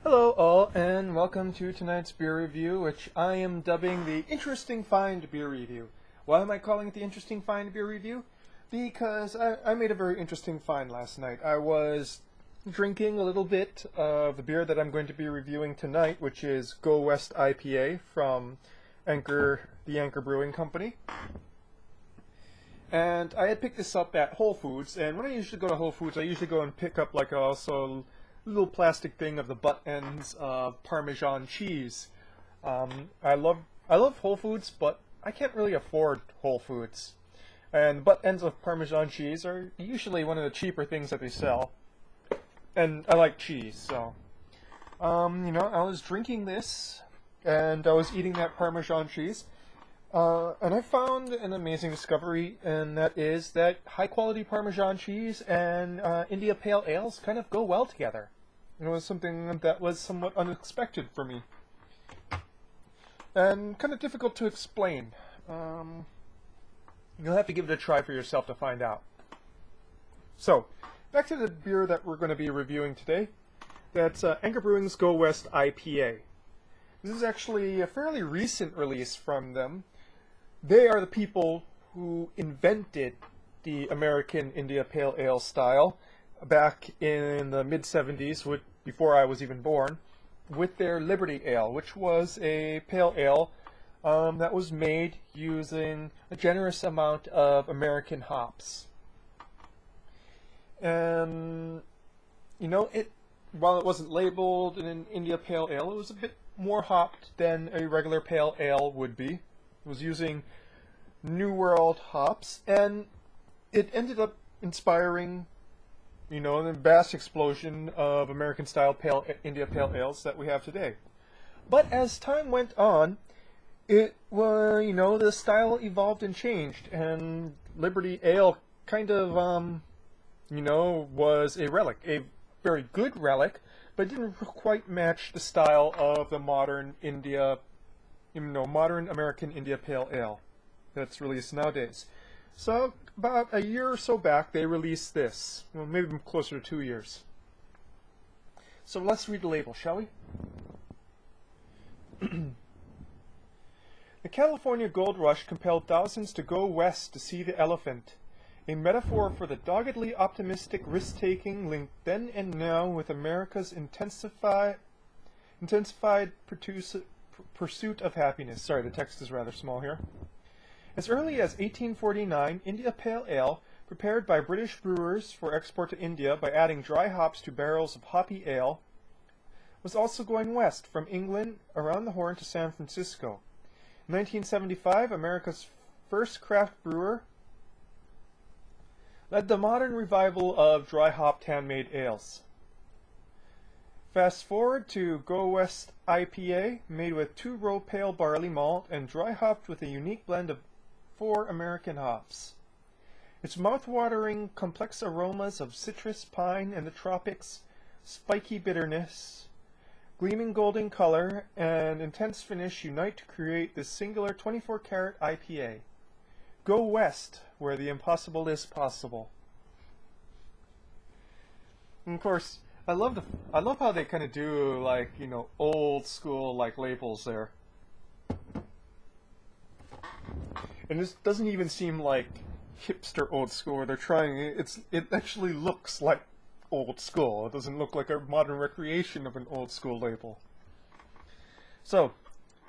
Hello all, and welcome to tonight's beer review, which I am dubbing the Interesting Find Beer Review. Why am I calling it the Interesting Find Beer Review? Because I made a very interesting find last night. I was drinking a little bit of the beer that I'm going to be reviewing tonight, which is Go West IPA from the Anchor Brewing Company. And I had picked this up at Whole Foods, and when I usually go to Whole Foods, I usually go and pick up like also little plastic thing of the butt ends of Parmesan cheese. I love Whole Foods, but I can't really afford Whole Foods. And the butt ends of Parmesan cheese are usually one of the cheaper things that they sell. And I like cheese, so I was drinking this, and I was eating that Parmesan cheese. And I found an amazing discovery, and that is that high-quality Parmesan cheese and India Pale Ales kind of go well together. It was something that was somewhat unexpected for me, and kind of difficult to explain. You'll have to give it a try for yourself to find out. So, back to the beer that we're going to be reviewing today. That's Anchor Brewing's Go West IPA. This is actually a fairly recent release from them. They are the people who invented the American India Pale Ale style back in the mid-70s, before I was even born, with their Liberty Ale, which was a pale ale that was made using a generous amount of American hops. And, while it wasn't labeled an India Pale Ale, it was a bit more hopped than a regular pale ale would be. It was using New World hops, and it ended up inspiring, the vast explosion of American-style India Pale Ales that we have today. But as time went on, the style evolved and changed, and Liberty Ale kind of, was a relic, a very good relic, but didn't quite match the style of the modern modern American India Pale Ale that's released nowadays. So about a year or so back, they released this. Well, maybe closer to 2 years. So let's read the label, shall we? The California Gold Rush compelled thousands to go west to see the elephant, a metaphor for the doggedly optimistic risk-taking linked then and now with America's intensified pursuit of happiness. Sorry, the text is rather small here. As early as 1849, India Pale Ale, prepared by British brewers for export to India by adding dry hops to barrels of hoppy ale, was also going west from England around the Horn to San Francisco. In 1975, America's first craft brewer led the modern revival of dry hopped handmade ales. Fast forward to Go West IPA, made with 2-row pale barley malt and dry hopped with a unique blend of 4 American hops. Its mouth-watering complex aromas of citrus, pine, and the tropics, spiky bitterness, gleaming golden color, and intense finish unite to create this singular 24-karat IPA. Go west, where the impossible is possible. And of course, I love how they kind of do old school labels there. And this doesn't even seem like hipster old school. They're trying it actually looks like old school. It doesn't look like a modern recreation of an old school label. So,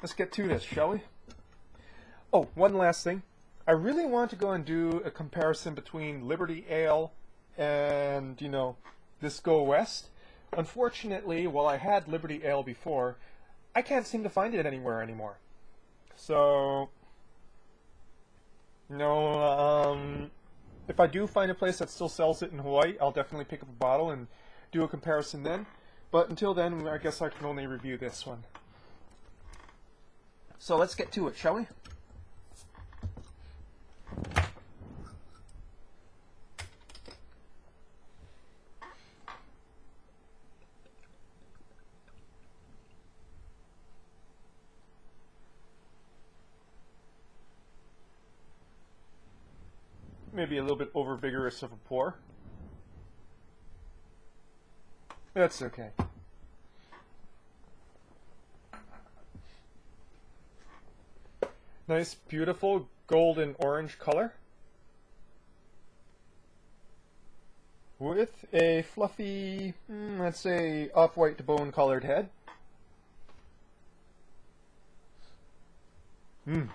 let's get to this, shall we? Oh, one last thing. I really want to go and do a comparison between Liberty Ale and, this Go West. Unfortunately, while I had Liberty Ale before, I can't seem to find it anywhere anymore. So, if I do find a place that still sells it in Hawaii, I'll definitely pick up a bottle and do a comparison then. But until then, I guess I can only review this one. So let's get to it, shall we? Maybe a little bit over vigorous of a pour. That's okay. Nice, beautiful golden orange color with a fluffy, let's say, off-white to bone colored head. This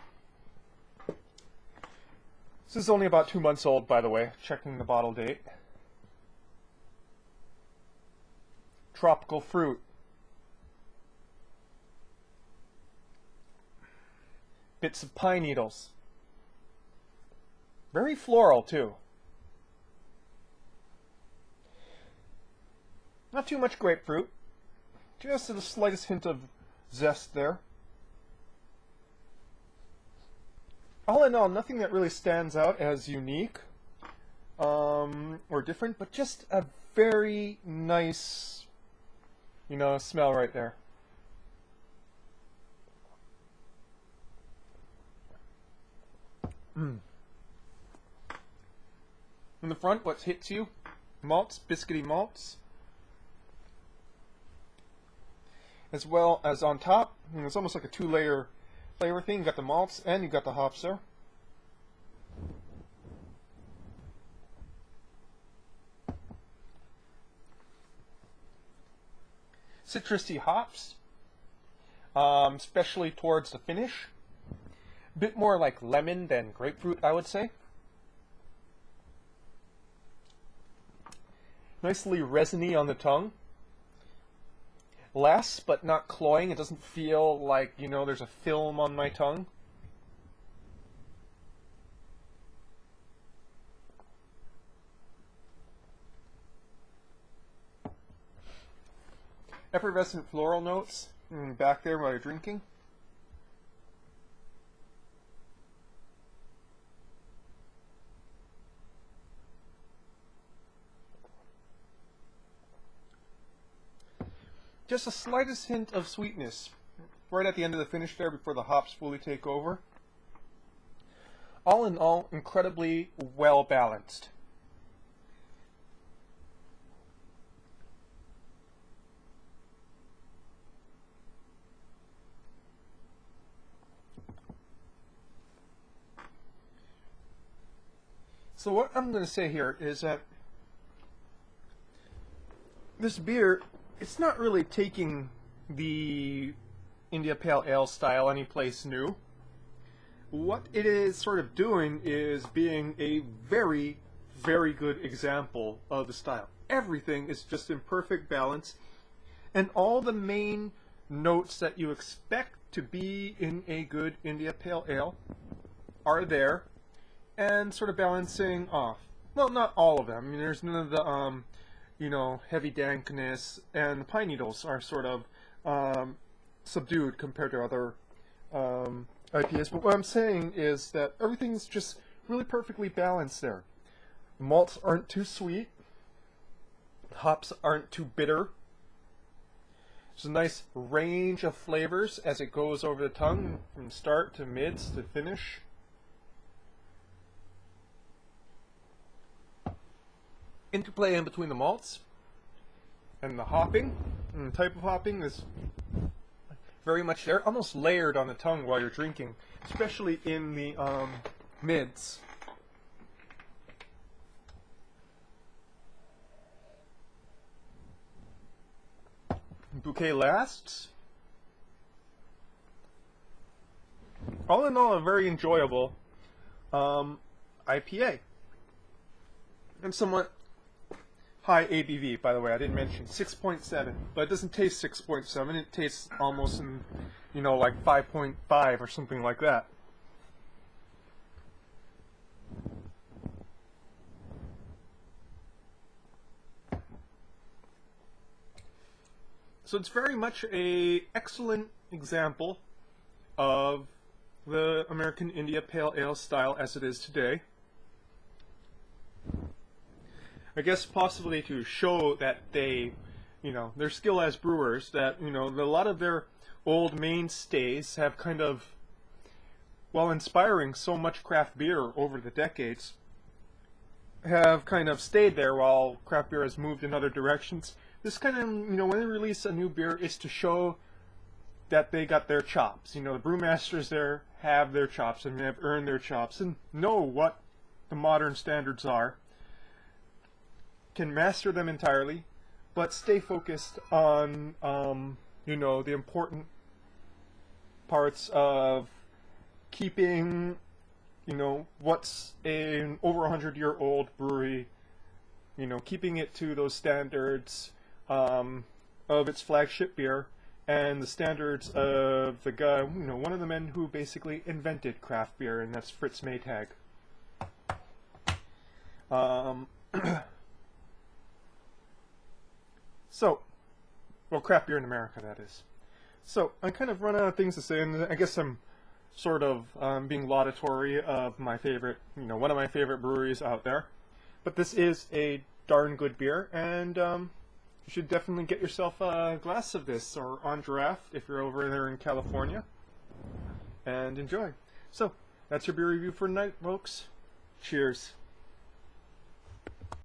is only about 2 months old, by the way, checking the bottle date. Tropical fruit. Bits of pine needles. Very floral, too. Not too much grapefruit. Just the slightest hint of zest there. All in all, nothing that really stands out as unique or different, but just a very nice, smell right there. In the front, what hits you? Malts, biscuity malts. As well as on top, it's almost like a two-layer flavor thing. You got the malts and you got the hops there. Citrusy hops, especially towards the finish. A bit more like lemon than grapefruit, I would say. Nicely resiny on the tongue. Less, but not cloying. It doesn't feel like, there's a film on my tongue. Effervescent floral notes back there while you're drinking. Just the slightest hint of sweetness right at the end of the finish there before the hops fully take over. All in all, incredibly well balanced. So what I'm going to say here is that this beer, it's not really taking the India Pale Ale style anyplace new. What it is sort of doing is being a very, very good example of the style. Everything is just in perfect balance, and all the main notes that you expect to be in a good India Pale Ale are there, and sort of balancing off. Well, not all of them. I mean, there's none of the, heavy dankness, and the pine needles are sort of subdued compared to other IPAs. But what I'm saying is that everything's just really perfectly balanced there. Malts aren't too sweet. Hops aren't too bitter. There's a nice range of flavors as it goes over the tongue from start to mids to finish. Interplay in between the malts and the hopping, and the type of hopping is very much there, almost layered on the tongue while you're drinking, especially in the mids. Bouquet lasts. All in all, a very enjoyable IPA. And somewhat high ABV, by the way. I didn't mention 6.7, but it doesn't taste 6.7. It tastes almost in, like 5.5 or something like that. So it's very much an excellent example of the American India Pale Ale style as it is today. I guess possibly to show that they, their skill as brewers, that, a lot of their old mainstays have kind of, while inspiring so much craft beer over the decades, have kind of stayed there while craft beer has moved in other directions. This kind of, when they release a new beer, is to show that they got their chops. You know, the brewmasters there have their chops and have earned their chops and know what the modern standards are, can master them entirely, but stay focused on, you know, the important parts of keeping, you know, what's an over 100-year-old brewery, you know, keeping it to those standards of its flagship beer and the standards of the guy, you know, one of the men who basically invented craft beer, and that's Fritz Maytag. So, well, craft beer in America, that is. So, I kind of run out of things to say, and I guess I'm sort of being laudatory of my favorite, you know, one of my favorite breweries out there. But this is a darn good beer, and you should definitely get yourself a glass of this, or on draft if you're over there in California, and enjoy. So, that's your beer review for tonight, folks. Cheers.